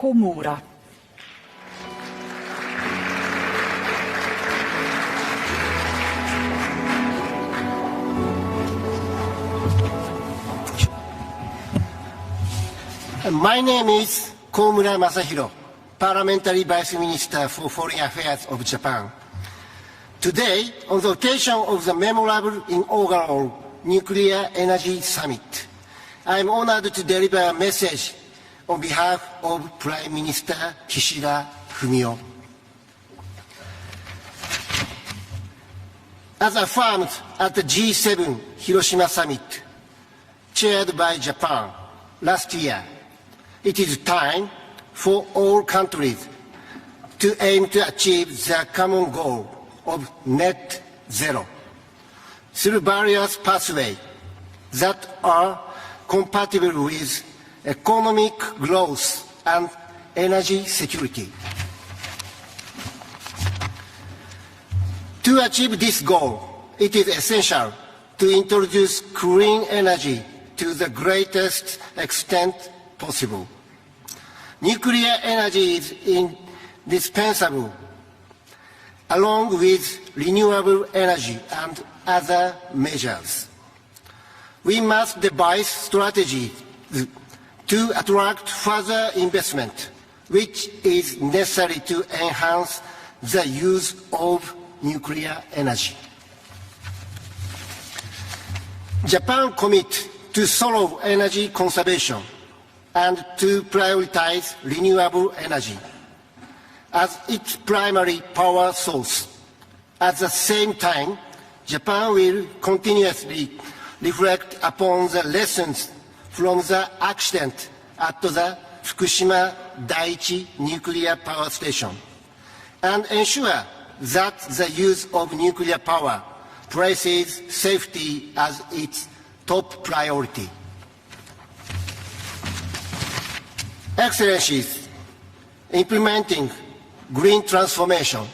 Komura. My name is Komura Masahiro, Parliamentary Vice Minister for Foreign Affairs of Japan. Today, on the occasion of the memorable inaugural Nuclear Energy Summit, I am honored to deliver a message on behalf of Prime Minister Kishida Fumio. As affirmed at the G7 Hiroshima Summit, chaired by Japan last year, it is time for all countries to aim to achieve their common goal of net zero through various pathways that are compatible with economic growth and energy security. To achieve this goal, it is essential to introduce clean energy to the greatest extent possible. Nuclear energy is indispensable, along with renewable energy and other measures. We must devise strategies to attract further investment, which is necessary to enhance the use of nuclear energy. Japan commits to thorough energy conservation and to prioritize renewable energy as its primary power source. At the same time, Japan will continuously reflect upon the lessons from the accident at the Fukushima Daiichi nuclear power station and ensure that the use of nuclear power places safety as its top priority. Excellencies, implementing green transformation,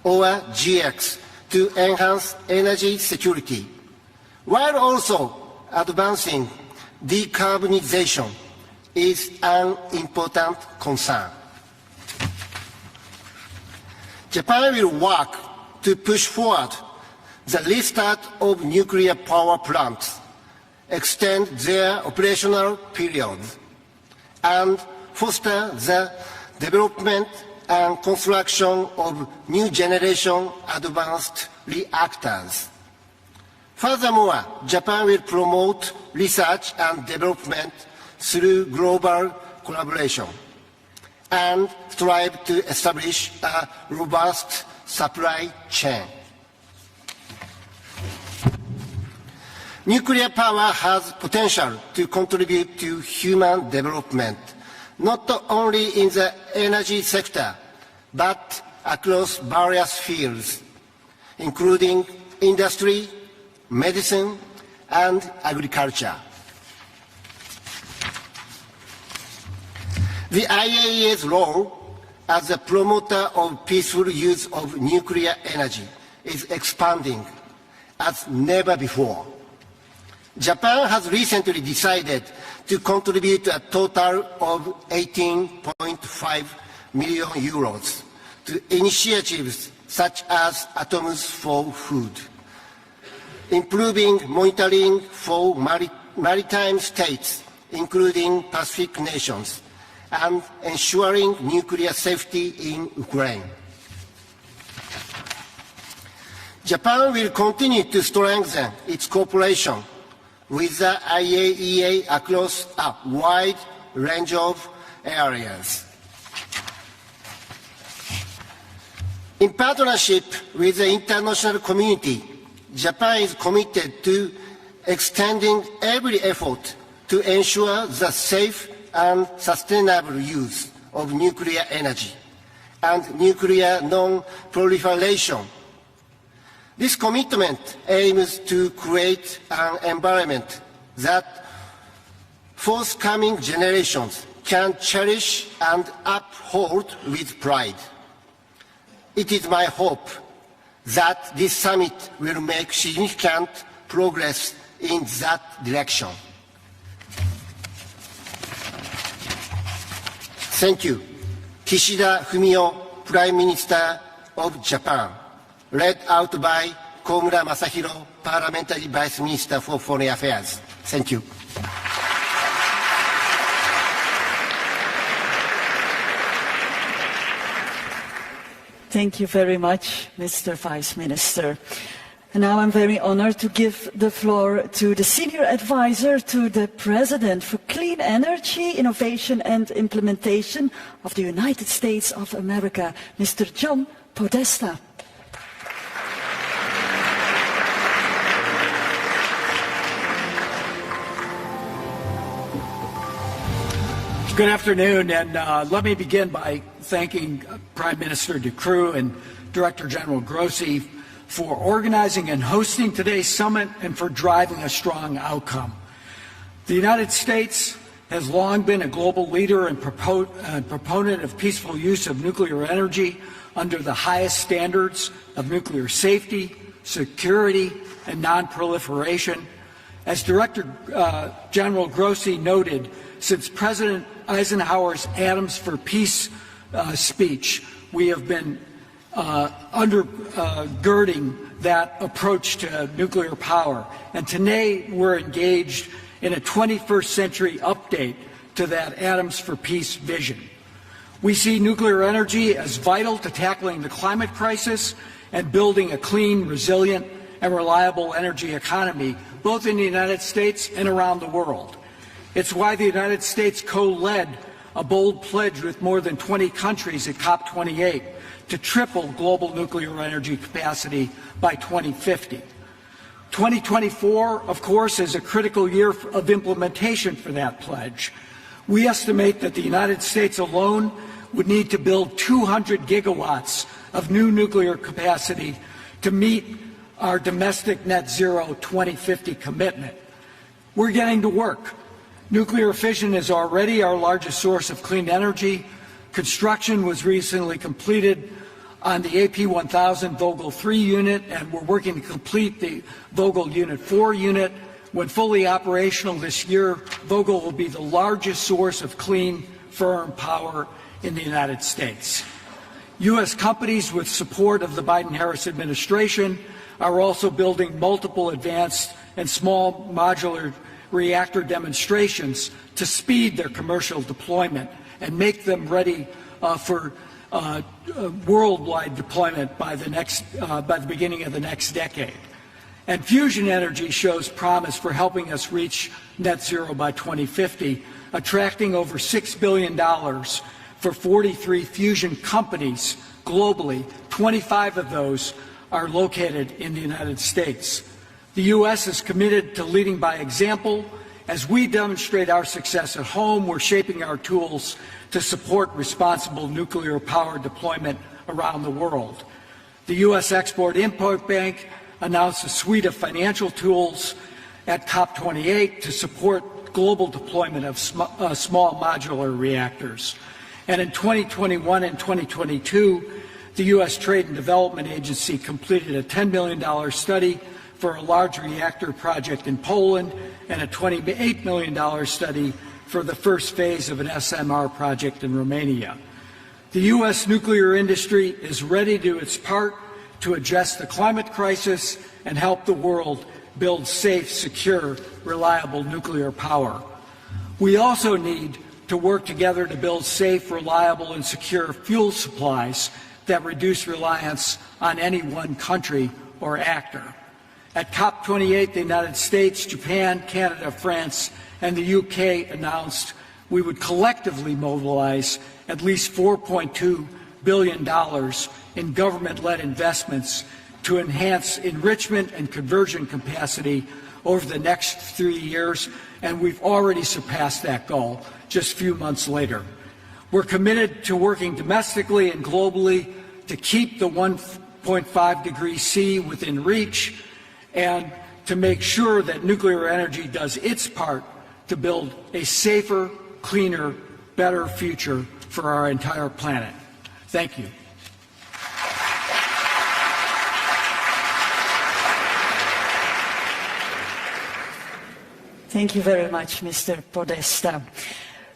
or GX, to enhance energy security, while also advancing decarbonization, is an important concern. Japan will work to push forward the restart of nuclear power plants, extend their operational periods, and foster the development and construction of new generation advanced reactors. Furthermore, Japan will promote research and development through global collaboration and strive to establish a robust supply chain. Nuclear power has potential to contribute to human development, not only in the energy sector, but across various fields, including industry, medicine, and agriculture. The IAEA's role as a promoter of peaceful use of nuclear energy is expanding as never before. Japan has recently decided to contribute a total of 18.5 million euros to initiatives such as Atoms for Food, improving monitoring for maritime states, including Pacific nations, and ensuring nuclear safety in Ukraine. Japan will continue to strengthen its cooperation with the IAEA across a wide range of areas. In partnership with the international community, Japan is committed to extending every effort to ensure the safe and sustainable use of nuclear energy and nuclear non-proliferation. This commitment aims to create an environment that forthcoming generations can cherish and uphold with pride. It is my hope that this summit will make significant progress in that direction. Thank you. Kishida Fumio, Prime Minister of Japan, led out by Komura Masahiro, Parliamentary Vice Minister for Foreign Affairs. Thank you. Thank you very much, Mr. Vice Minister. And now I'm very honored to give the floor to the Senior Advisor to the President for Clean Energy, Innovation and Implementation of the United States of America, Mr. John Podesta. Good afternoon, and let me begin by thanking Prime Minister Ducreux and Director General Grossi for organizing and hosting today's summit and for driving a strong outcome. The United States has long been a global leader and proponent of peaceful use of nuclear energy under the highest standards of nuclear safety, security, and non-proliferation. As Director General Grossi noted, since President Eisenhower's Atoms for Peace speech, we have been undergirding that approach to nuclear power. And today we're engaged in a 21st century update to that Atoms for Peace vision. We see nuclear energy as vital to tackling the climate crisis and building a clean, resilient, and reliable energy economy, both in the United States and around the world. It's why the United States co-led a bold pledge with more than 20 countries at COP28 to triple global nuclear energy capacity by 2050. 2024, of course, is a critical year of implementation for that pledge. We estimate that the United States alone would need to build 200 gigawatts of new nuclear capacity to meet our domestic net zero 2050 commitment. We're getting to work. Nuclear fission is already our largest source of clean energy. Construction was recently completed on the AP1000 Vogtle 3 unit, and we're working to complete the Vogtle Unit 4 unit. When fully operational this year, Vogtle will be the largest source of clean, firm power in the United States. U.S. companies with support of the Biden-Harris administration are also building multiple advanced and small modular reactor demonstrations to speed their commercial deployment and make them ready for worldwide deployment by the beginning of the next decade. And fusion energy shows promise for helping us reach net zero by 2050, attracting over $6 billion for 43 fusion companies globally. 25 of those are located in the United States. The U.S. is committed to leading by example. As we demonstrate our success at home, we're shaping our tools to support responsible nuclear power deployment around the world. The U.S. Export-Import Bank announced a suite of financial tools at COP28 to support global deployment of small modular reactors. And in 2021 and 2022, the U.S. Trade and Development Agency completed a $10 million study for a large reactor project in Poland and a $28 million study for the first phase of an SMR project in Romania. The U.S. nuclear industry is ready to do its part to address the climate crisis and help the world build safe, secure, reliable nuclear power. We also need to work together to build safe, reliable, and secure fuel supplies that reduce reliance on any one country or actor. At COP28, the United States, Japan, Canada, France, and the UK announced we would collectively mobilize at least $4.2 billion in government-led investments to enhance enrichment and conversion capacity over the next 3 years, and we've already surpassed that goal just a few months later. We're committed to working domestically and globally to keep the 1.5 degrees C within reach and to make sure that nuclear energy does its part to build a safer, cleaner, better future for our entire planet. Thank you. Thank you very much, Mr. Podesta.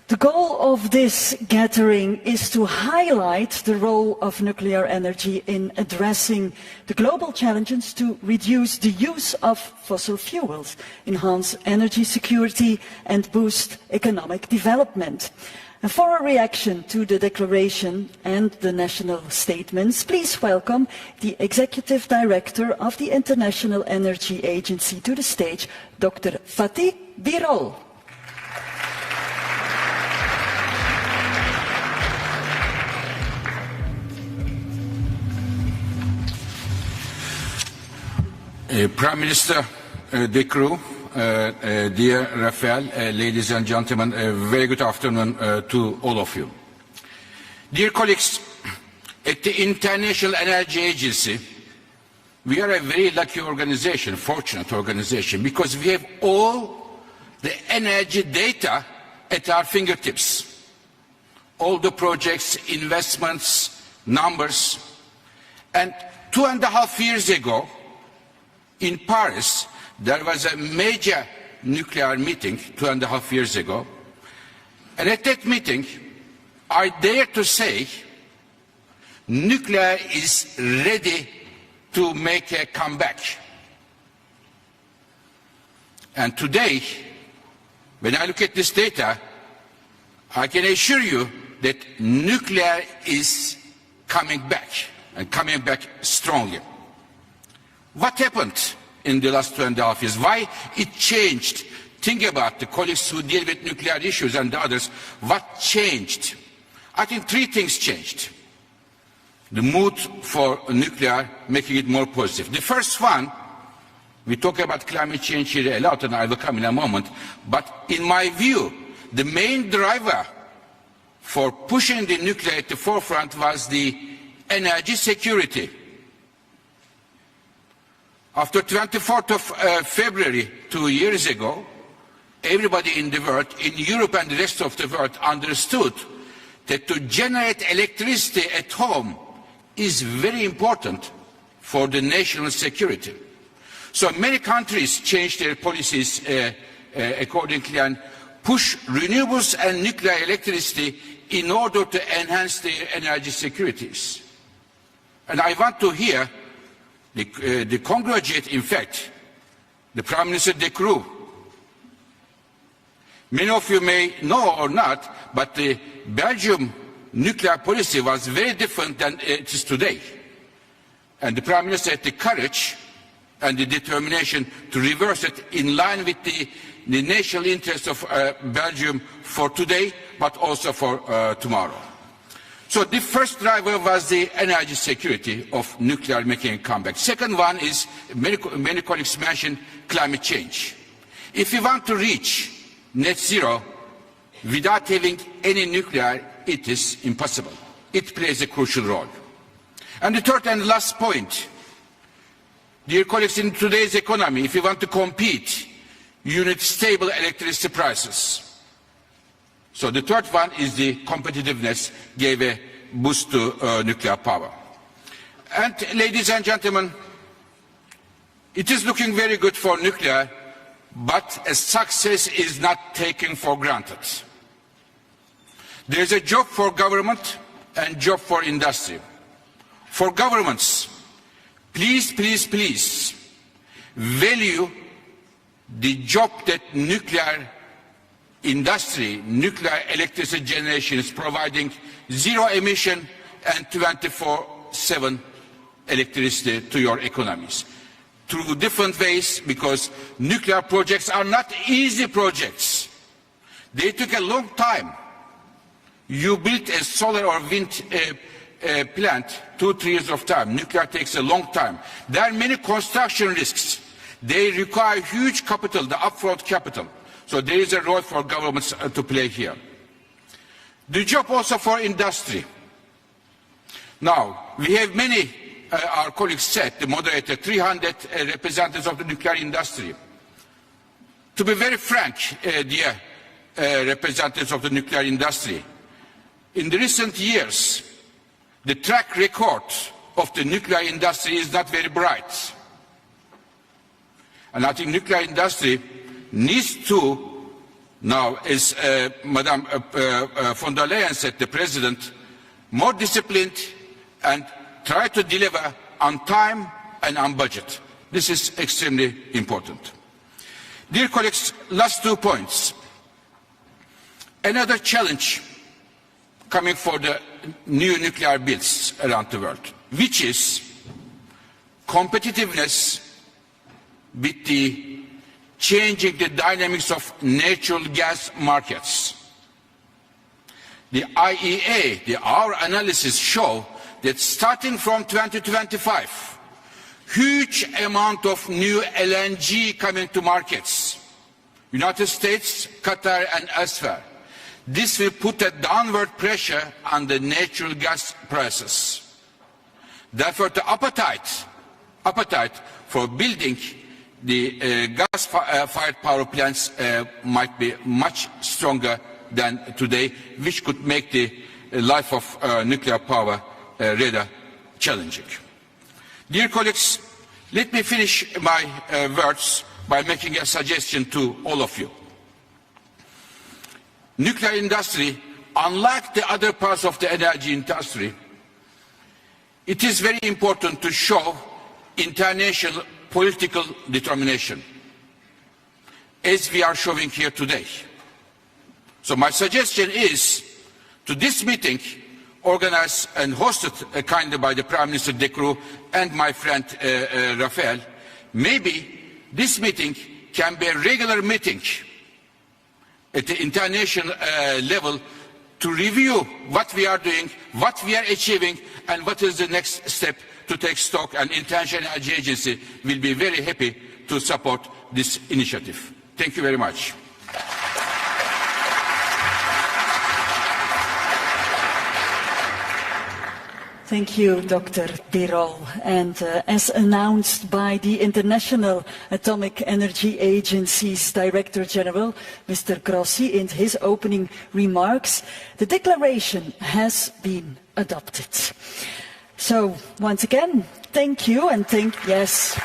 The goal of this gathering is to highlight the role of nuclear energy in addressing the global challenges to reduce the use of fossil fuels, enhance energy security and boost economic development. And for a reaction to the declaration and the national statements, please welcome the Executive Director of the International Energy Agency to the stage, Dr. Fatih Birol. Prime Minister De Croo, dear Rafael, ladies and gentlemen, a very good afternoon to all of you. Dear colleagues, at the International Energy Agency, we are a very lucky organization, fortunate organization, because we have all the energy data at our fingertips. All the projects, investments, numbers. And 2.5 years ago, in Paris, there was a major nuclear meeting 2.5 years ago. And at that meeting, I dare to say, nuclear is ready to make a comeback. And today, when I look at this data, I can assure you that nuclear is coming back, and coming back strongly. What happened in the last 2.5 years? Why it changed? Think about the colleagues who deal with nuclear issues and others. What changed? I think 3 things changed. The mood for nuclear, making it more positive. The first one, we talk about climate change here a lot, and I will come in a moment, but in my view, the main driver for pushing the nuclear at the forefront was the energy security. After 24th of February, 2 years ago, everybody in the world, in Europe and the rest of the world, understood that to generate electricity at home is very important for the national security. So many countries changed their policies accordingly and push renewables and nuclear electricity in order to enhance their energy securities. And I want to hear the congratulate, in fact, the Prime Minister De Croo. Many of you may know or not, but the Belgium nuclear policy was very different than it is today. And the Prime Minister had the courage and the determination to reverse it in line with the national interest of Belgium for today, but also for tomorrow. So the first driver was the energy security of nuclear making a comeback. Second one is, many colleagues mentioned, climate change. If we want to reach net zero without having any nuclear, it is impossible. It plays a crucial role. And the third and last point, dear colleagues, in today's economy, if you want to compete, you need stable electricity prices. So the third one is the competitiveness gave a boost to nuclear power. And ladies and gentlemen, it is looking very good for nuclear, but a success is not taken for granted. There is a job for government and job for industry. For governments, please, please, please value the job that nuclear industry, nuclear electricity generation is providing, zero emission and 24/7 electricity to your economies. Through different ways, because nuclear projects are not easy projects. They took a long time. You built a solar or wind plant, 2-3 years of time. Nuclear takes a long time. There are many construction risks. They require huge capital, the upfront capital. So there is a role for governments to play here. The job also for industry. Now, we have many, our colleagues said, the moderator, 300 representatives of the nuclear industry. To be very frank, dear representatives of the nuclear industry, in the recent years, the track record of the nuclear industry is not very bright. And I think nuclear industry needs to Now, as Madame von der Leyen said, the President, more disciplined and try to deliver on time and on budget. This is extremely important. Dear colleagues, last 2 points. Another challenge coming for the new nuclear builds around the world, which is competitiveness with the changing the dynamics of natural gas markets. The IAEA, our analysis show that starting from 2025, huge amount of new LNG coming to markets, United States, Qatar and elsewhere. This will put a downward pressure on the natural gas prices. Therefore, the appetite for building the gas-fired power plants might be much stronger than today, which could make the life of nuclear power rather challenging. Dear colleagues, let me finish my words by making a suggestion to all of you. Nuclear industry, unlike the other parts of the energy industry, it is very important to show international political determination, as we are showing here today. So my suggestion is, to this meeting, organized and hosted kindly by the Prime Minister De Croo and my friend Rafael, maybe this meeting can be a regular meeting at the international level to review what we are doing, what we are achieving, and what is the next step to take stock. And International Energy Agency will be very happy to support this initiative. Thank you very much. Thank you, Dr. Birol. And as announced by the International Atomic Energy Agency's Director General, Mr. Grossi, in his opening remarks, the declaration has been adopted. So, once again, thank you and yes.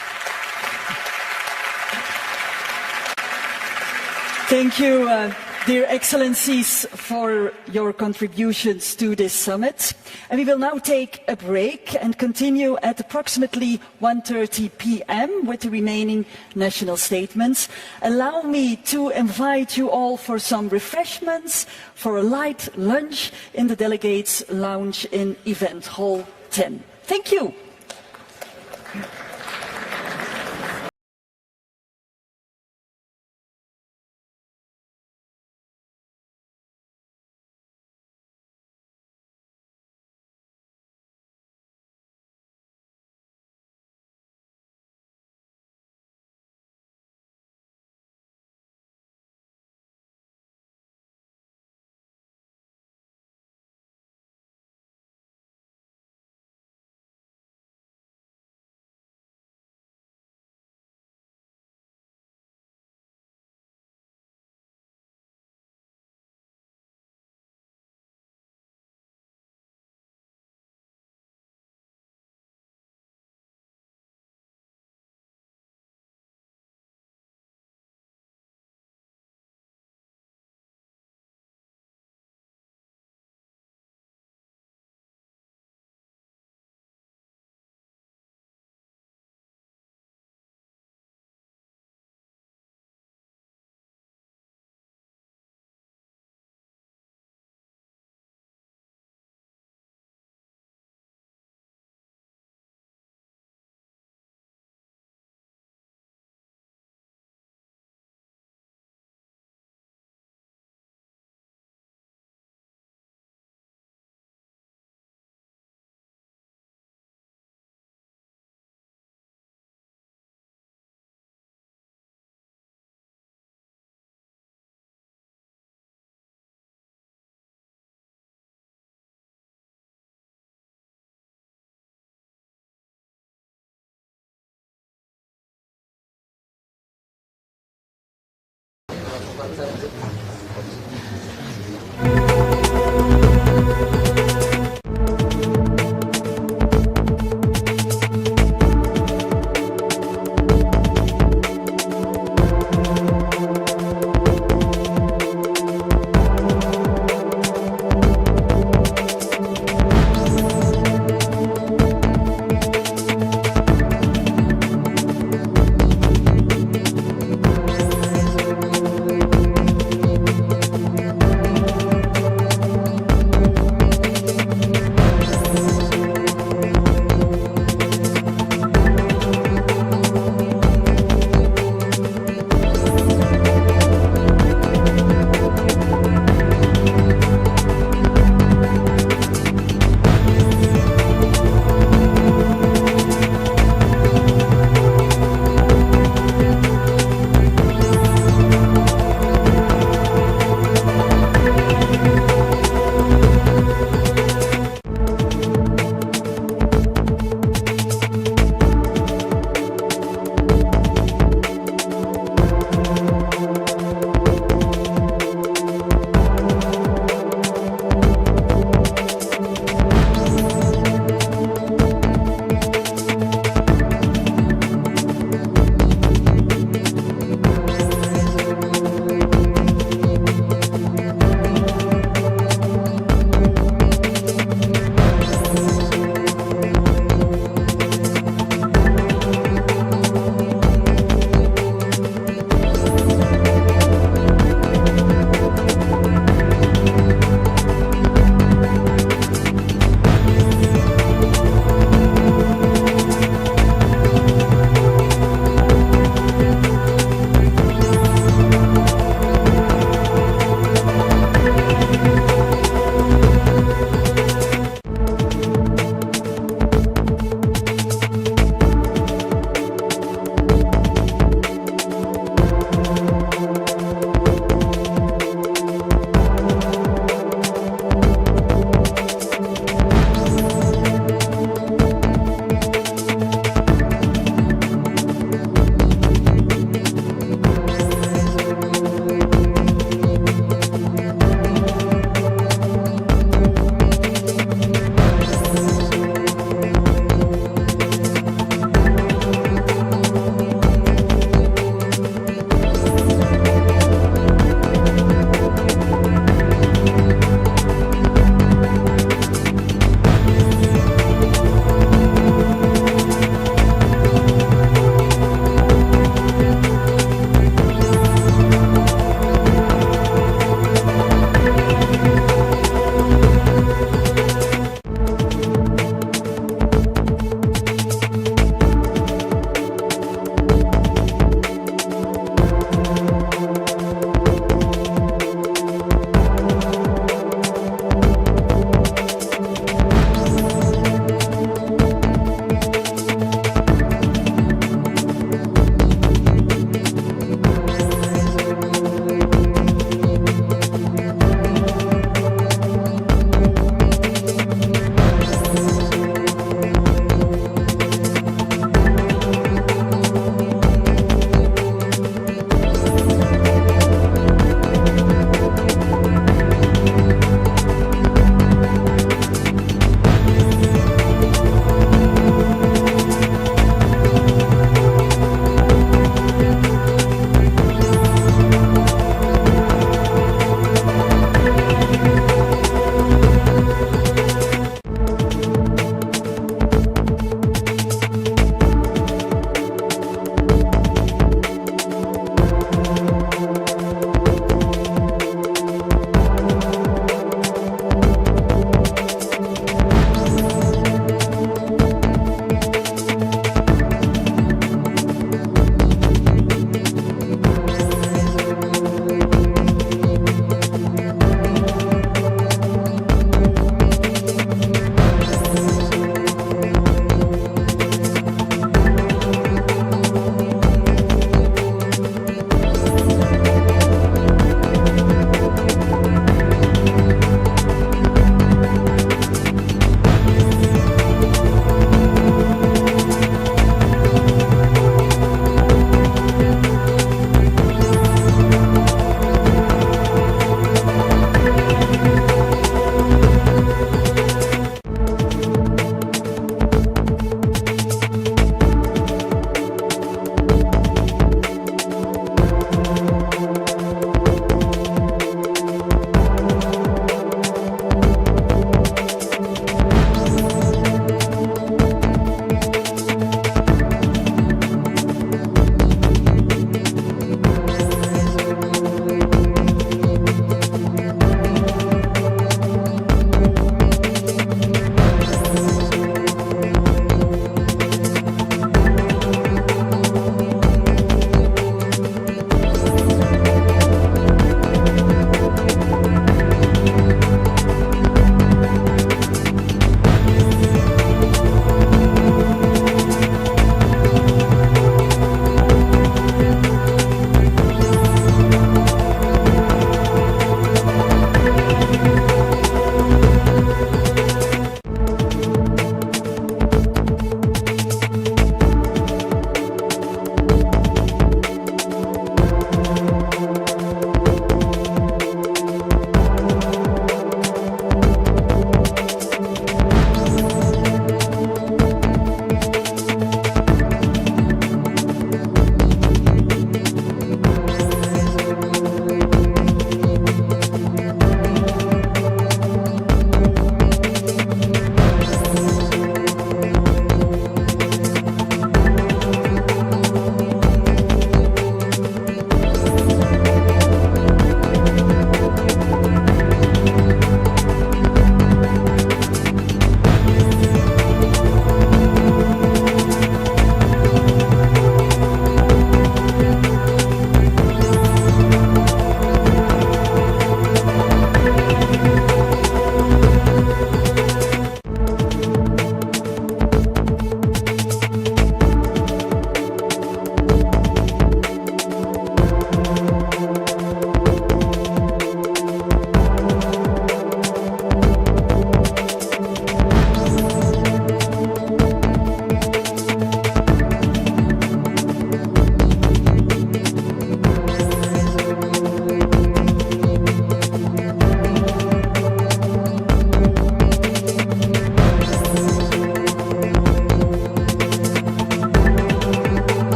Thank you, dear Excellencies, for your contributions to this summit. And we will now take a break and continue at approximately 1:30 p.m. with the remaining national statements. Allow me to invite you all for some refreshments, for a light lunch in the Delegates' Lounge in Event Hall 10. Thank you.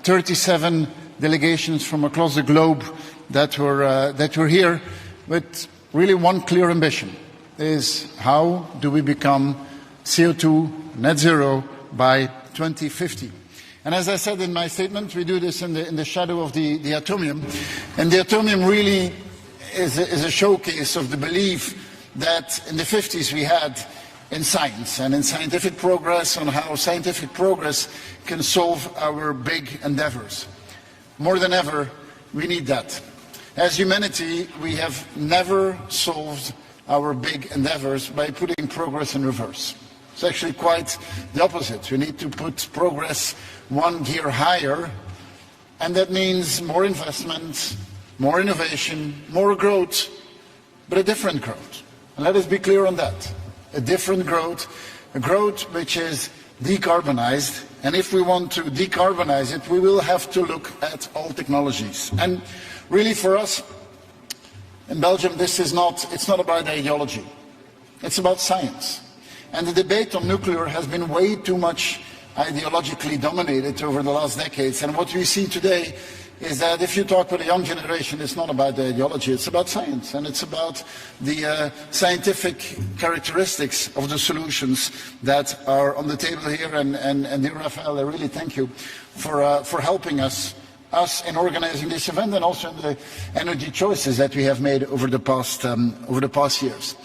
37 delegations from across the globe that were here with really one clear ambition, is how do we become CO2 net zero by 2050. And as I said in my statement, we do this in the shadow of the atomium. And the atomium really is a showcase of the belief that in the 50s we had in science and in scientific progress, on how scientific progress can solve our big endeavors. More than ever, we need that. As humanity, we have never solved our big endeavors by putting progress in reverse. It's actually quite the opposite. We need to put progress one gear higher, and that means more investment, more innovation, more growth, but a different growth. And let us be clear on that. A different growth, a growth which is decarbonized, and if we want to decarbonize it, we will have to look at all technologies. And really for us, in Belgium, it's not about ideology. It's about science. And the debate on nuclear has been way too much ideologically dominated over the last decades. And what we see today is that if you talk with a young generation, it's not about the ideology, it's about science. And it's about the scientific characteristics of the solutions that are on the table here. And dear Rafael, I really thank you for helping us in organizing this event, and also in the energy choices that we have made over the past years.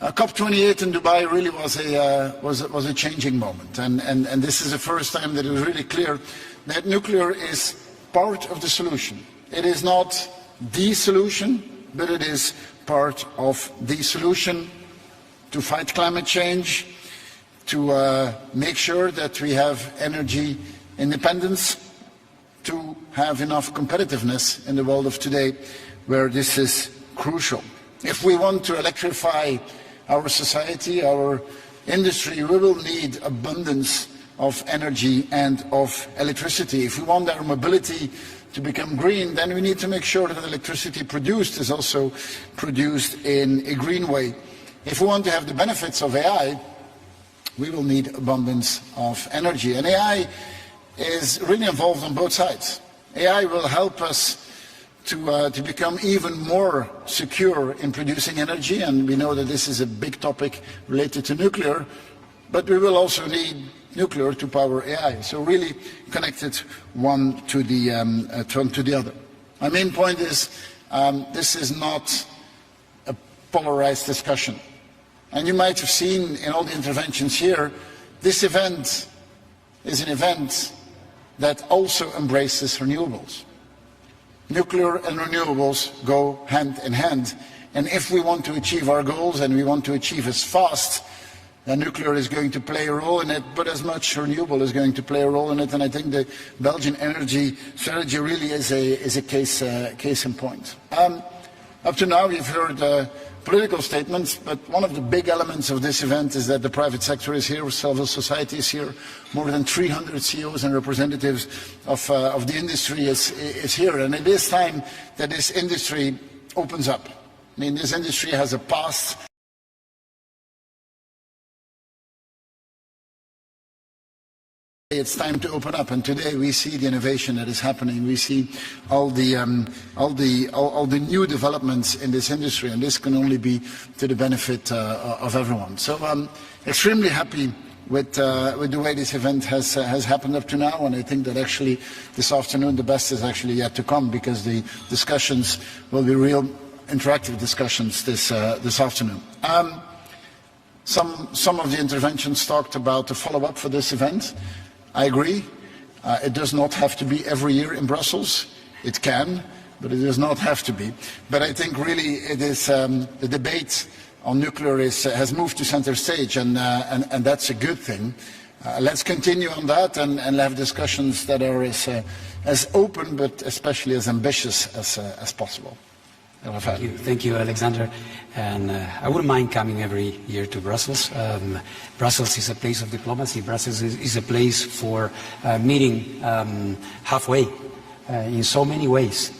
COP28 in Dubai really was a changing moment, and this is the first time that it was really clear that nuclear is part of the solution. It is not the solution, but it is part of the solution to fight climate change, to make sure that we have energy independence, to have enough competitiveness in the world of today, where this is crucial. If we want to electrify our society, our industry, we will need abundance of energy and of electricity. If we want our mobility to become green, then we need to make sure that electricity produced is also produced in a green way. If we want to have the benefits of AI, we will need abundance of energy. And AI is really involved on both sides. AI will help us to become even more secure in producing energy, and we know that this is a big topic related to nuclear, but we will also need nuclear to power AI, so really connected one to the other. My main point is this is not a polarized discussion, and you might have seen in all the interventions here, this event is an event that also embraces renewables. Nuclear and renewables go hand in hand, and if we want to achieve our goals and we want to achieve as fast, then nuclear is going to play a role in it, but as much renewable is going to play a role in it, and I think the Belgian energy strategy really is a case in point. Up to now we've heard political statements, but one of the big elements of this event is that the private sector is here, civil society is here, more than 300 CEOs and representatives of the industry is here, and it is time that this industry opens up. I mean, this industry has a past. It's time to open up, and today we see the innovation that is happening. We see all the new developments in this industry, and this can only be to the benefit of everyone. So I'm extremely happy with the way this event has happened up to now, and I think that actually this afternoon the best is actually yet to come, because the discussions will be real interactive discussions this afternoon. Some of the interventions talked about the follow-up for this event. I agree. It does not have to be every year in Brussels. It can, but it does not have to be. But I think really it is the debate on nuclear has moved to center stage, and that's a good thing. Let's continue on that and have discussions that are as open but especially as ambitious as possible. Thank you, Alexander. And I wouldn't mind coming every year to Brussels. Brussels is a place of diplomacy. Brussels is a place for meeting halfway in so many ways.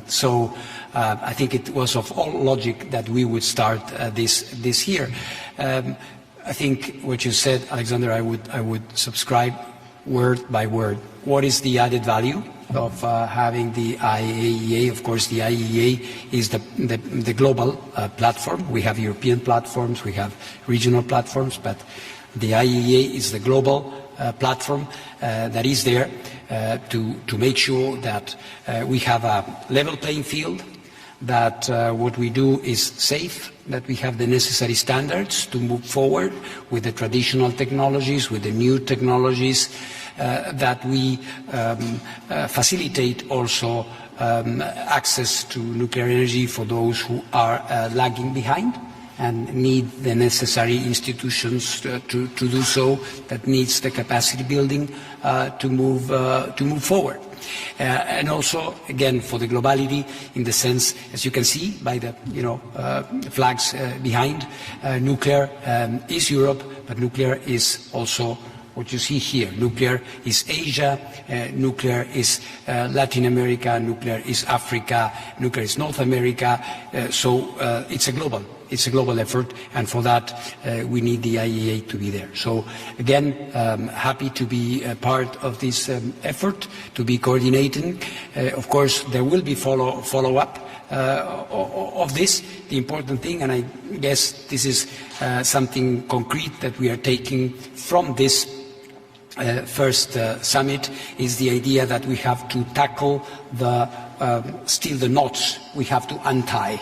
So I think it was of all logic that we would start this year. I think what you said, Alexander, I would subscribe word by word. What is the added value of having the IAEA? Of course, the IAEA is the global platform. We have European platforms, we have regional platforms, but the IAEA is the global platform that is there to make sure that we have a level playing field, that what we do is safe, that we have the necessary standards to move forward with the traditional technologies, with the new technologies, that we facilitate also access to nuclear energy for those who are lagging behind and need the necessary institutions to do so, that needs the capacity building to move forward. And also, again, for the globality, in the sense, as you can see by the flags behind, nuclear is Europe, but nuclear is also what you see here. Nuclear is Asia, nuclear is Latin America, nuclear is Africa, nuclear is North America, so it's a global effort, and for that we need the IAEA to be there. So again, happy to be a part of this effort, to be coordinating. Of course, there will be follow-up of this. The important thing, and I guess this is something concrete that we are taking from this first summit, is the idea that we have to tackle still the knots we have to untie.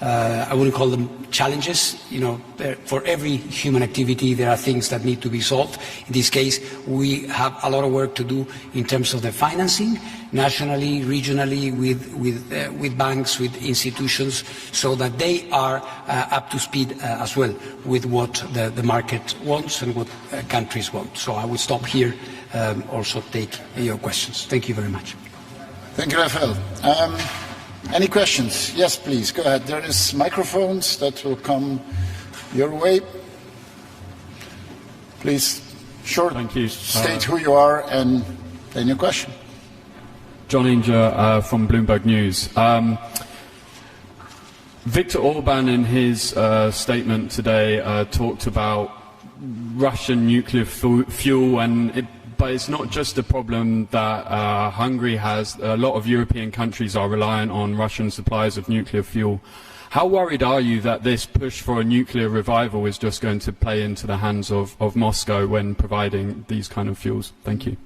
I wouldn't call them challenges. For every human activity there are things that need to be solved. In this case, we have a lot of work to do in terms of the financing, nationally, regionally, with banks, with institutions, so that they are up to speed as well with what the market wants and what countries want. So I will stop here, also take your questions. Thank you very much. Thank you, Rafael. Any questions? Yes, please, go ahead. There is microphones that will come your way. Please, Thank you. State who you are and then your question. John Inger from Bloomberg News. Viktor Orban in his statement today talked about Russian nuclear fuel, but it's not just a problem that Hungary has. A lot of European countries are reliant on Russian supplies of nuclear fuel. How worried are you that this push for a nuclear revival is just going to play into the hands of Moscow when providing these kind of fuels? Thank you.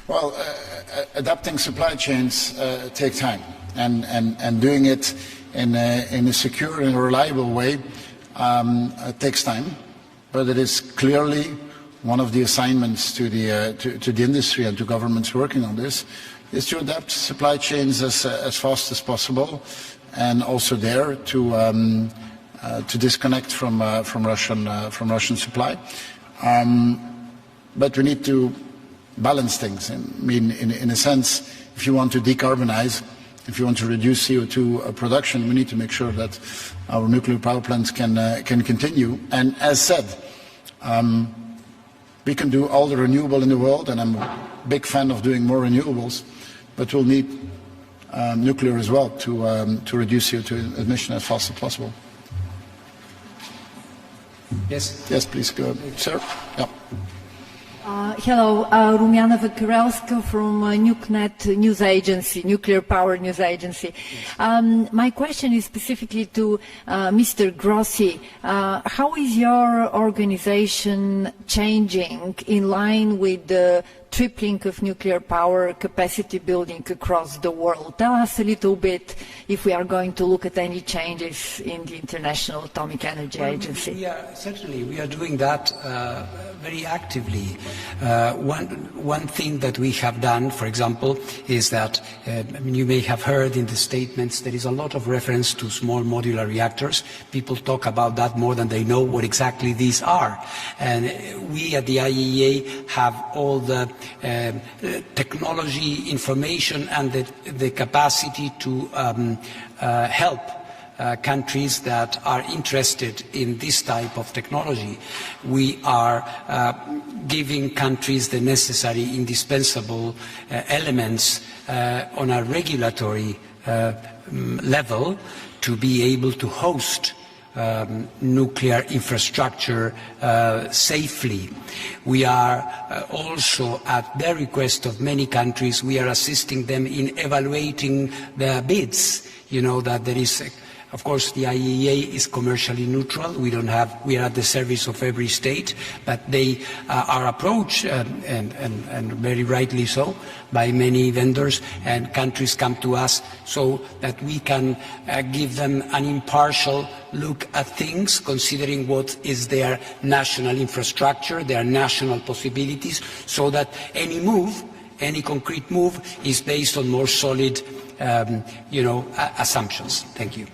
Well, adapting supply chains take time, and doing it in a secure and reliable way takes time, but it is clearly one of the assignments to the industry and to governments working on this, is to adapt supply chains as fast as possible, and also there to disconnect from Russian supply. But we need to balance things. I mean, in a sense, if you want to decarbonize, if you want to reduce CO2 production, we need to make sure that our nuclear power plants can continue. And as said, we can do all the renewable in the world, and I'm a big fan of doing more renewables, but we'll need nuclear as well to reduce CO2 emission as fast as possible. Yes. Yes, please go ahead, sir. Yeah. Hello, Rumianova Kirelska from NucNet News Agency, Nuclear Power News Agency. My question is specifically to Mr. Grossi. How is your organization changing in line with the tripling of nuclear power capacity building across the world? Tell us a little bit if we are going to look at any changes in the International Atomic Energy Agency. Certainly, we are doing that very actively. One thing that we have done, for example, is that, you may have heard in the statements, there is a lot of reference to small modular reactors. People talk about that more than they know what exactly these are. And we at the IAEA have all the technology, information, and the capacity to help countries that are interested in this type of technology. We are giving countries the necessary, indispensable elements on a regulatory level to be able to host nuclear infrastructure safely. We are also, at the request of many countries, we are assisting them in evaluating their bids. You know that there is, of course, the IAEA is commercially neutral. We are at the service of every state, but they are approached, and very rightly so, by many vendors, and countries come to us so that we can give them an impartial look at things, considering what is their national infrastructure, their national possibilities, so that any move, any concrete move, is based on more solid, assumptions. Thank you.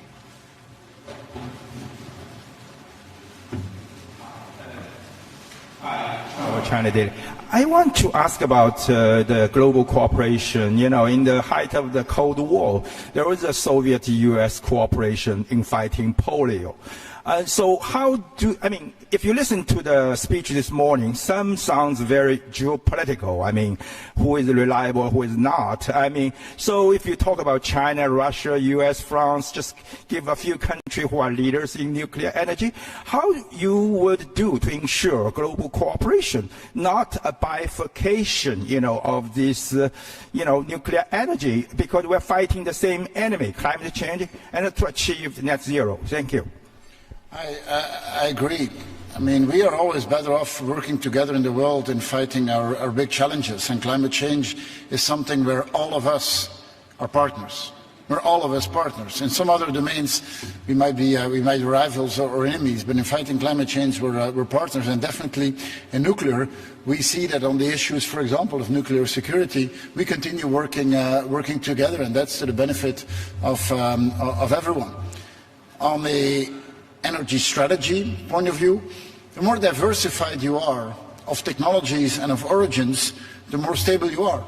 China did. I want to ask about the global cooperation. You know, in the height of the Cold War, there was a Soviet-U.S. cooperation in fighting polio. So if you listen to the speech this morning, some sounds very geopolitical. I mean, who is reliable, who is not. So if you talk about China, Russia, U.S., France, just give a few countries who are leaders in nuclear energy, how you would do to ensure global cooperation, not a bifurcation, of this, nuclear energy, because we're fighting the same enemy, climate change, and to achieve net zero. Thank you. I agree. We are always better off working together in the world in fighting our big challenges, and climate change is something where all of us are partners. We're all of us partners. In some other domains, we might be rivals or enemies, but in fighting climate change, we're partners. And definitely in nuclear, we see that on the issues, for example, of nuclear security, we continue working together, and that's to the benefit of everyone. On the energy strategy point of view, the more diversified you are of technologies and of origins, the more stable you are.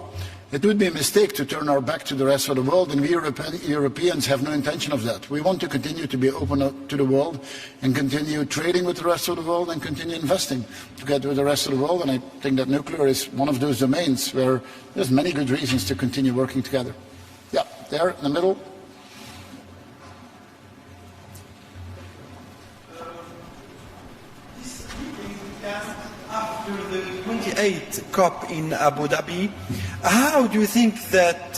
It would be a mistake to turn our back to the rest of the world, and we Europeans have no intention of that. We want to continue to be open up to the world and continue trading with the rest of the world and continue investing together with the rest of the world, and I think that nuclear is one of those domains where there's many good reasons to continue working together. Yeah, there in the middle. After the 28th COP in Abu Dhabi, how do you think that,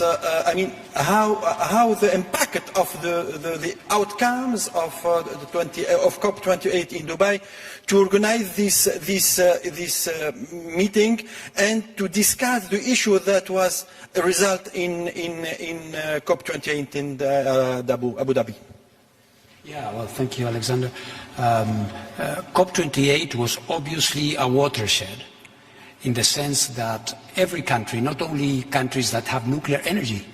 how the impact of the outcomes of COP 28 in Dubai to organize this meeting and to discuss the issue that was a result in COP 28 in Abu Dhabi? Yeah, well, thank you, Alexander. COP28 was obviously a watershed in the sense that every country, not only countries that have nuclear energy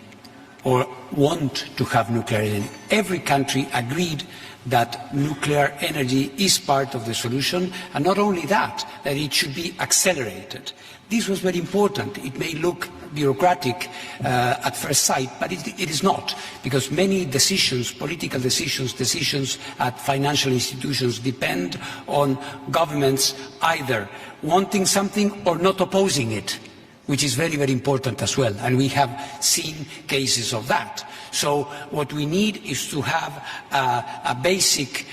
or want to have nuclear energy, every country agreed that nuclear energy is part of the solution, and not only that it should be accelerated. This was very important. It may look bureaucratic at first sight, but it is not, because many decisions, political decisions at financial institutions depend on governments either wanting something or not opposing it, which is very, very important as well, and we have seen cases of that. So what we need is to have a basic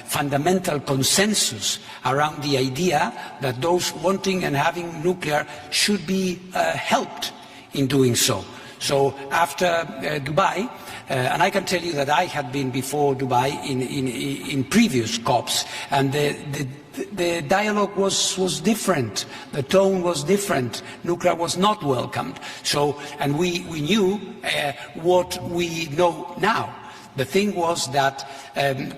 fundamental consensus around the idea that those wanting and having nuclear should be helped in doing so. So after Dubai, and I can tell you that I had been before Dubai in previous COPs, and the dialogue was different, the tone was different, nuclear was not welcomed. So, and we knew what we know now. The thing was that,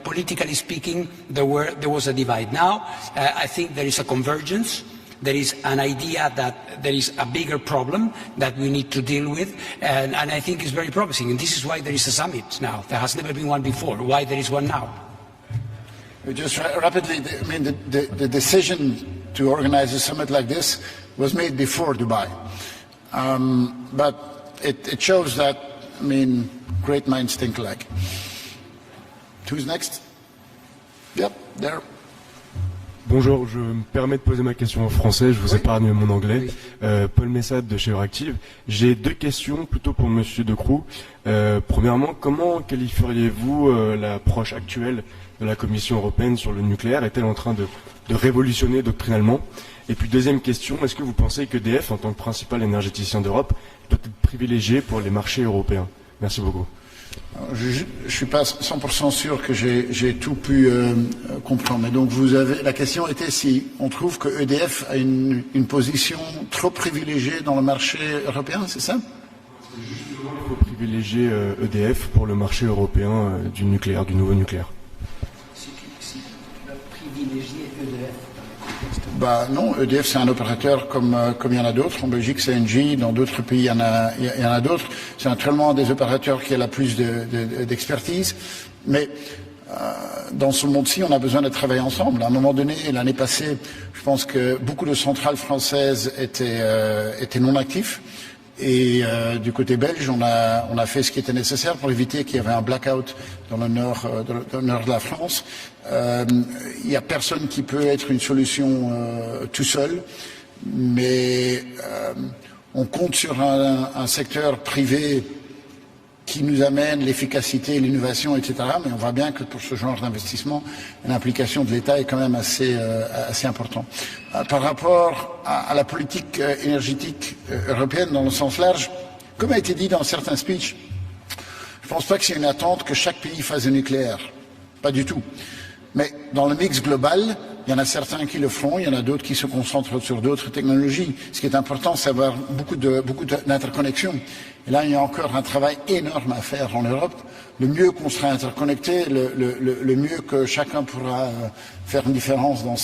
politically speaking, there was a divide. Now, I think there is a convergence. There is an idea that there is a bigger problem that we need to deal with, and I think it's very promising. And this is why there is a summit now. There has never been one before. Why there is one now? Just rapidly, the decision to organize a summit like this was made before Dubai. But it shows that, great minds think alike. Who's next? Yep, there. Bonjour, je me permets de poser ma question en français, je vous épargne mon anglais. Paul Messade de chez Euractiv. J'ai deux questions plutôt pour Monsieur De Croo. Premièrement, comment qualifieriez-vous l'approche actuelle de la Commission européenne sur le nucléaire? Est-elle en train de révolutionner doctrinalement? Et puis deuxième question, est-ce que vous pensez qu'EDF, en tant que principal énergéticien d'Europe, doit être privilégié pour les marchés européens? Merci beaucoup. Je ne suis pas 100% sûr que j'ai tout pu comprendre. Mais donc la question était si on trouve que EDF a une position trop privilégiée dans le marché européen, c'est ça? Justement, il faut privilégier EDF pour le marché européen du nucléaire, du nouveau nucléaire. Privilégier EDF. Bah non, EDF c'est un opérateur comme il y en a d'autres. En Belgique c'est Engie, dans d'autres pays il y en a d'autres. C'est naturellement des opérateurs qui ont la plus d'expertise. Mais dans ce monde-ci, on a besoin de travailler ensemble. À un moment donné, l'année passée, je pense que beaucoup de centrales françaises étaient non actifs. Et du côté belge, on a fait ce qui était nécessaire pour éviter qu'il y avait un blackout dans le nord de la France. Il n'y a personne qui peut être une solution tout seul, mais on compte sur un secteur privé qui nous amène l'efficacité, l'innovation, etc. Mais on voit bien que pour ce genre d'investissement, l'implication de l'État est quand même assez important. Par rapport à la politique énergétique européenne dans le sens large, comme a été dit dans certains speeches, je ne pense pas que c'est une attente que chaque pays fasse du nucléaire. Pas du tout. Mais dans le mix global, il y en a certains qui le feront, il y en a d'autres qui se concentrent sur d'autres technologies. Ce qui est important, c'est d'avoir beaucoup d'interconnexions. Et là, il y a encore un travail énorme à faire en Europe. Le mieux qu'on sera interconnecté, le mieux que chacun pourra faire une différence dans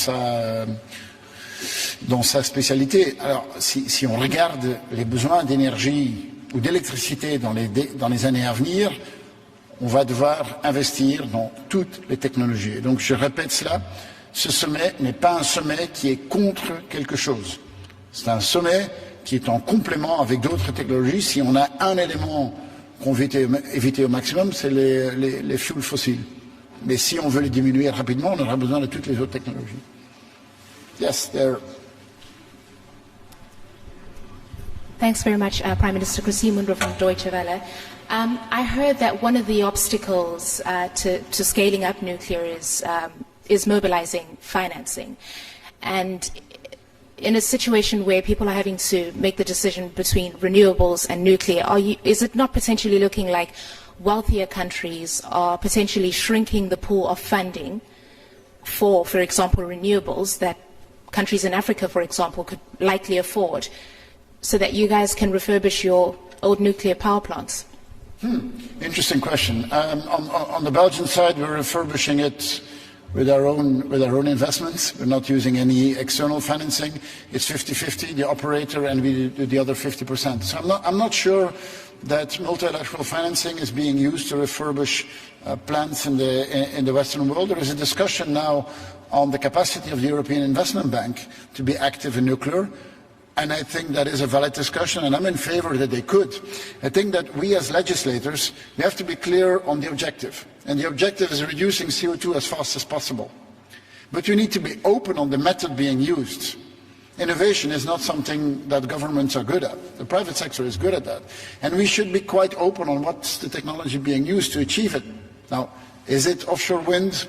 sa spécialité. Alors, si on regarde les besoins d'énergie ou d'électricité dans les années à venir, on va devoir investir dans toutes les technologies. Et donc, je répète cela, ce sommet n'est pas un sommet qui est contre quelque chose. C'est un sommet qui est en complément avec d'autres technologies. Si on a un élément qu'on veut éviter au maximum, c'est les fuels fossiles. Mais si on veut les diminuer rapidement, on aura besoin de toutes les autres technologies. Yes, there. Thanks very much, Prime Minister Grossi Mundro from Deutsche Welle. I heard that one of the obstacles to scaling up nuclear is mobilizing financing. And in a situation where people are having to make the decision between renewables and nuclear, is it not potentially looking like wealthier countries are potentially shrinking the pool of funding for example, renewables that countries in Africa, for example, could likely afford, so that you guys can refurbish your old nuclear power plants? Interesting question. On the Belgian side, we're refurbishing it with our own investments. We're not using any external financing. It's 50-50, the operator, and we do the other 50%. So I'm not sure that multilateral financing is being used to refurbish plants in the Western world. There is a discussion now on the capacity of the European Investment Bank to be active in nuclear. And I think that is a valid discussion, and I'm in favor that they could. I think that we as legislators, we have to be clear on the objective. And the objective is reducing CO2 as fast as possible. But you need to be open on the method being used. Innovation is not something that governments are good at. The private sector is good at that. And we should be quite open on what's the technology being used to achieve it. Now, is it offshore wind?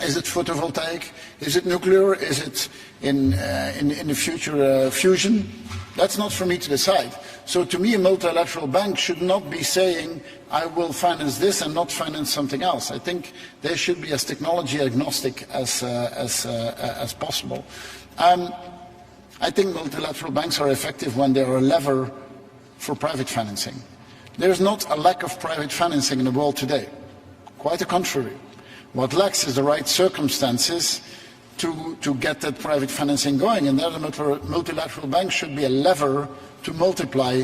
Is it photovoltaic? Is it nuclear? Is it in the future fusion? That's not for me to decide. So to me, a multilateral bank should not be saying, I will finance this and not finance something else. I think they should be as technology agnostic as possible. I think multilateral banks are effective when they are a lever for private financing. There's not a lack of private financing in the world today. Quite the contrary. What lacks is the right circumstances to get that private financing going, and there the multilateral bank should be a lever to multiply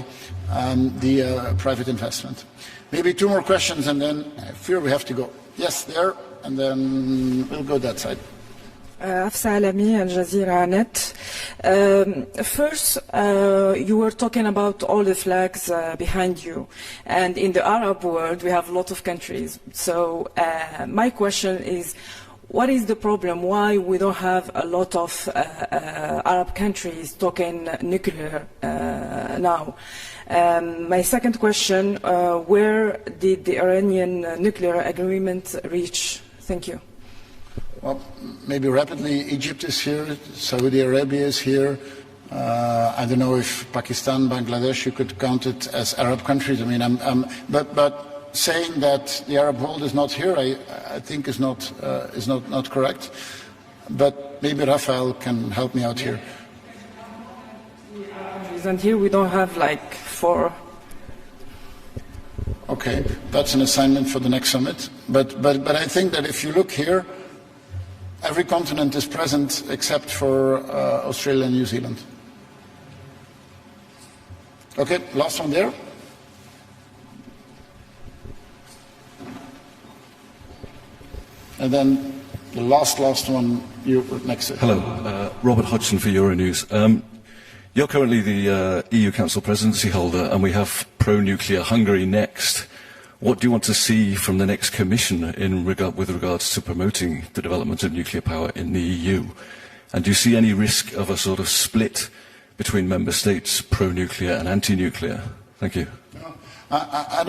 the private investment. Maybe two more questions, and then I fear we have to go. Yes, there, and then we'll go that side. Afsa Alami, Al Jazeera Net. First, you were talking about all the flags behind you. And in the Arab world, we have a lot of countries. So my question is, what is the problem? Why we don't have a lot of Arab countries talking nuclear now? My second question, where did the Iranian nuclear agreement reach? Thank you. Well, maybe rapidly, Egypt is here, Saudi Arabia is here. I don't know if Pakistan, Bangladesh, you could count it as Arab countries. I mean, but saying that the Arab world is not here, I think is not correct. But maybe Rafael can help me out here. And here we don't have like 4. Okay, that's an assignment for the next summit. But I think that if you look here, every continent is present except for Australia and New Zealand. Okay, last one there. And then the last one, you next to. Hello, Robert Hodgson for Euronews. You're currently the EU Council presidency holder, and we have pro-nuclear Hungary next. What do you want to see from the next Commission with regards to promoting the development of nuclear power in the EU? And do you see any risk of a sort of split between member states, pro-nuclear and anti-nuclear? Thank you. No, I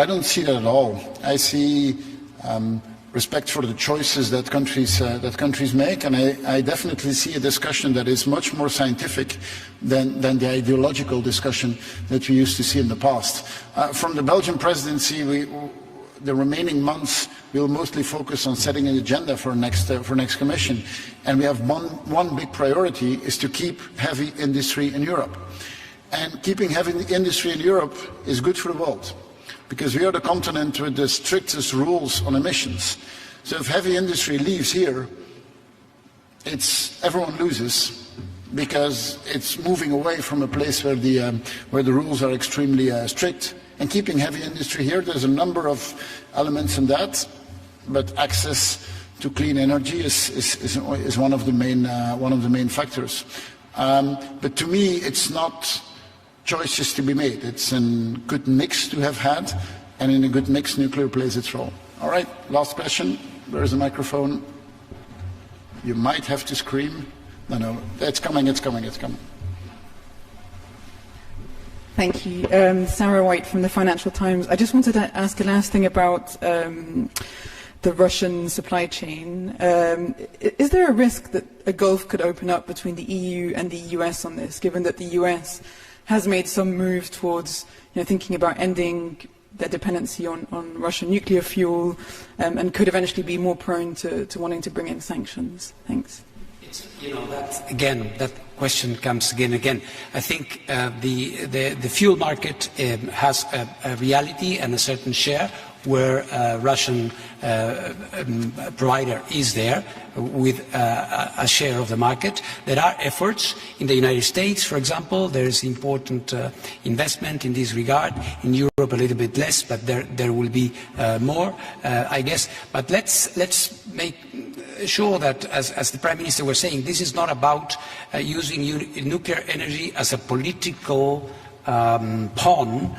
don't see that at all. I see respect for the choices that countries make, and I definitely see a discussion that is much more scientific than the ideological discussion that we used to see in the past. From the Belgian presidency, the remaining months will mostly focus on setting an agenda for next Commission, and we have one big priority is to keep heavy industry in Europe. And keeping heavy industry in Europe is good for the world, because we are the continent with the strictest rules on emissions. So if heavy industry leaves here, everyone loses, because it's moving away from a place where the rules are extremely strict. And keeping heavy industry here, there's a number of elements in that, but access to clean energy is one of the main factors. But to me, it's not choices to be made. It's a good mix to have had, and in a good mix, nuclear plays its role. All right, last question. Where is the microphone? You might have to scream. No, it's coming. Thank you. Sarah White from the Financial Times. I just wanted to ask a last thing about the Russian supply chain. Is there a risk that a gulf could open up between the EU and the US on this, given that the US has made some moves towards thinking about ending their dependency on Russian nuclear fuel, and could eventually be more prone to wanting to bring in sanctions? Thanks. That question comes again and again. I think the fuel market has a reality and a certain share where a Russian provider is there with a share of the market. There are efforts in the United States, for example. There is important investment in this regard. In Europe, a little bit less, but there will be more, I guess. But let's make sure that, as the Prime Minister was saying, this is not about using nuclear energy as a political pawn,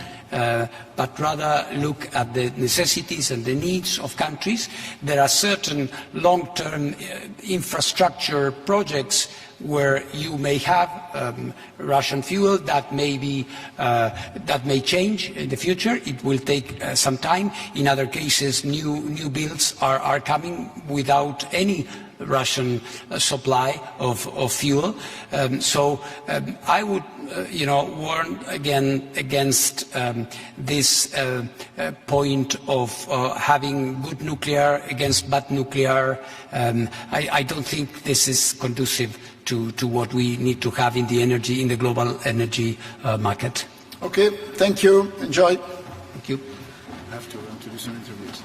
but rather look at the necessities and the needs of countries. There are certain long-term infrastructure projects where you may have Russian fuel that may change in the future. It will take some time. In other cases, new builds are coming without any Russian supply of fuel. So I would warn again against this point of having good nuclear against bad nuclear. I don't think this is conducive to what we need to have in the global energy market. Okay, thank you. Enjoy. Thank you. I have to run to do some interviews.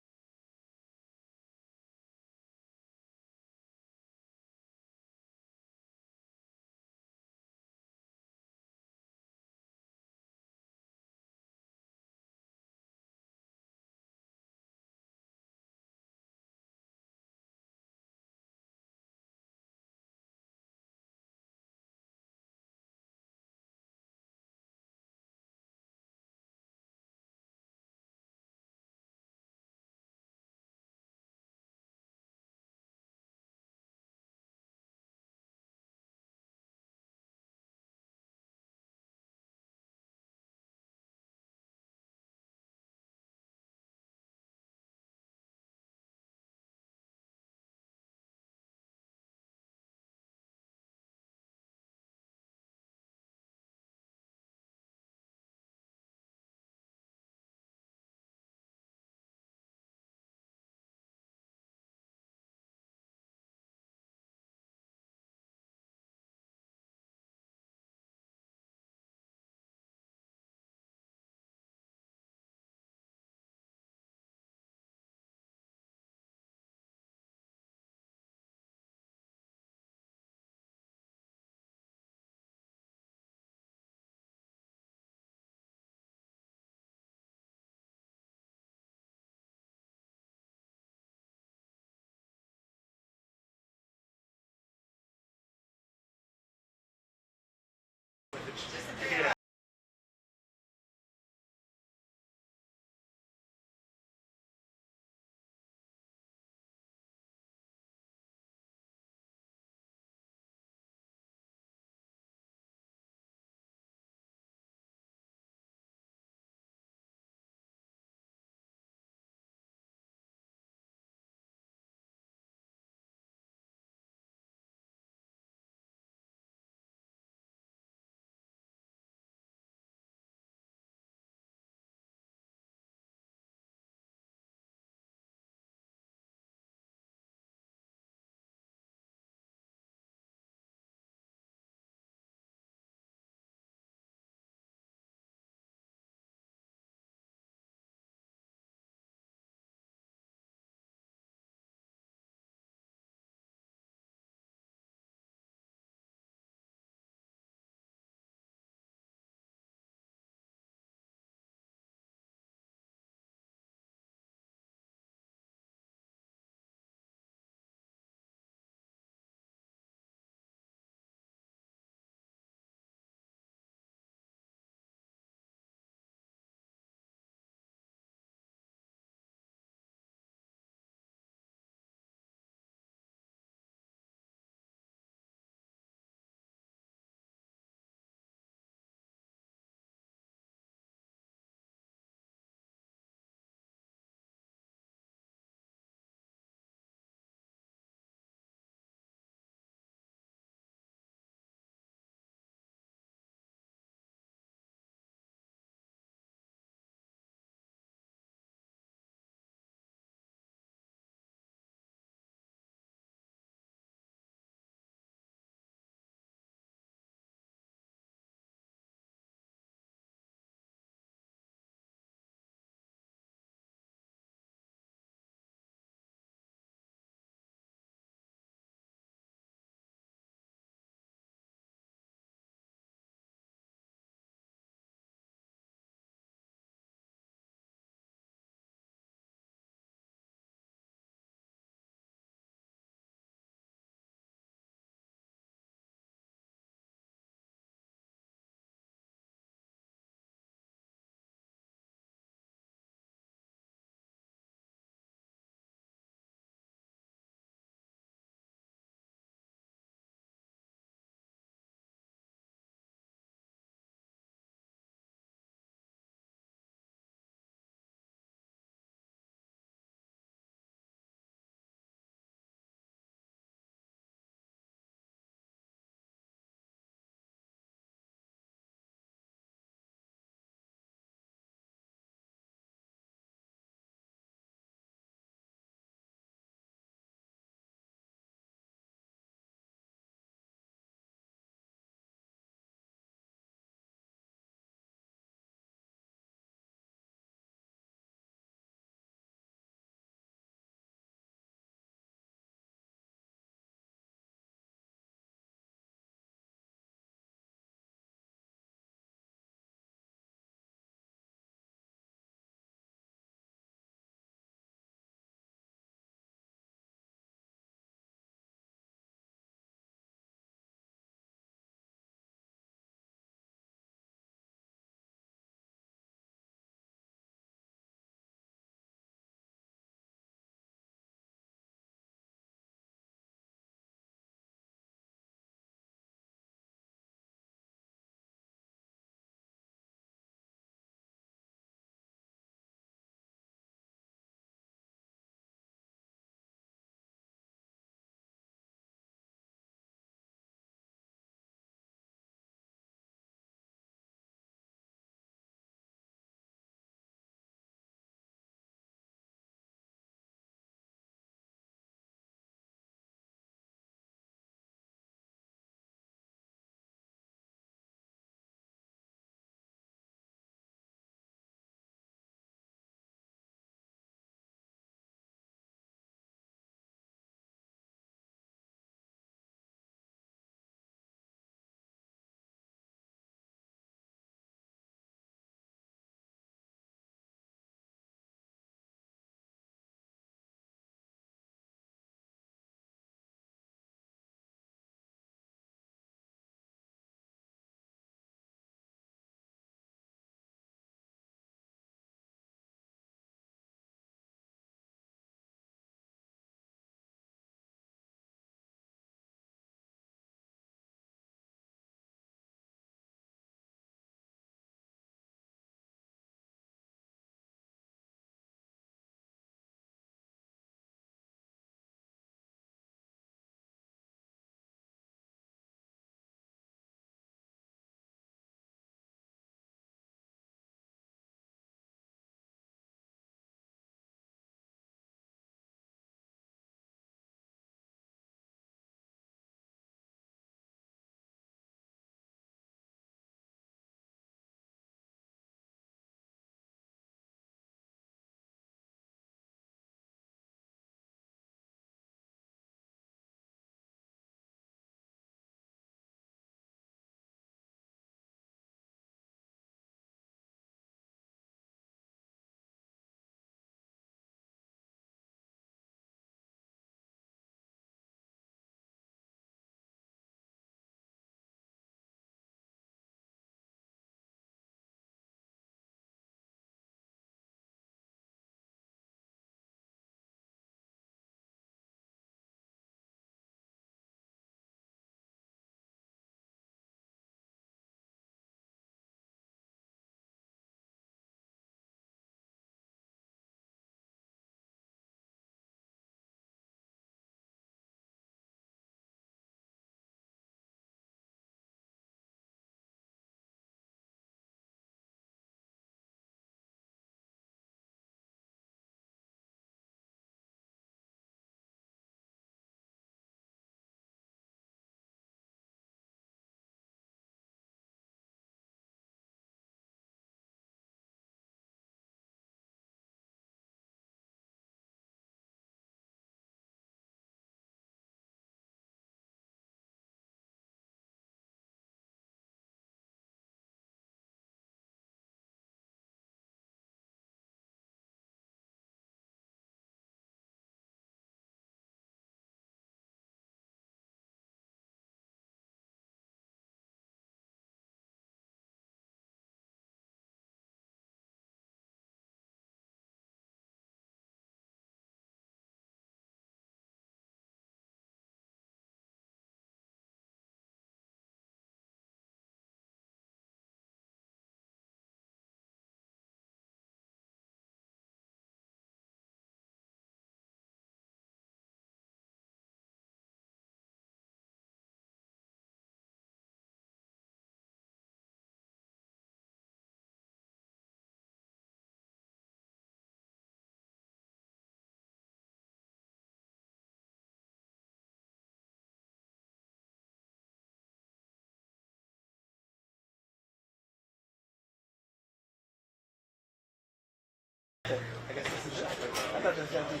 So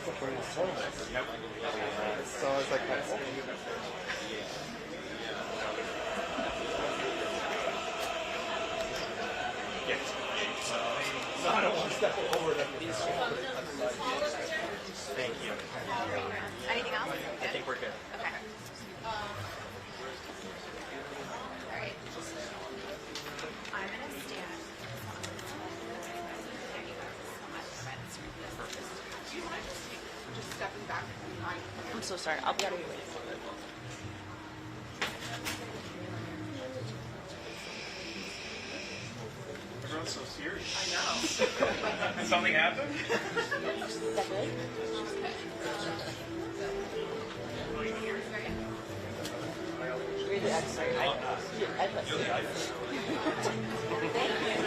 it's like So I don't want to step forward. Thank you. Anything else? I think we're good. Okay. All right. I'm going to stand. Do you mind just stepping back behind? I'm so sorry. I'll be out of your way. Everyone's so serious. I know. Did something happen? Is that good? Really, I'm sorry. Oh, what is this?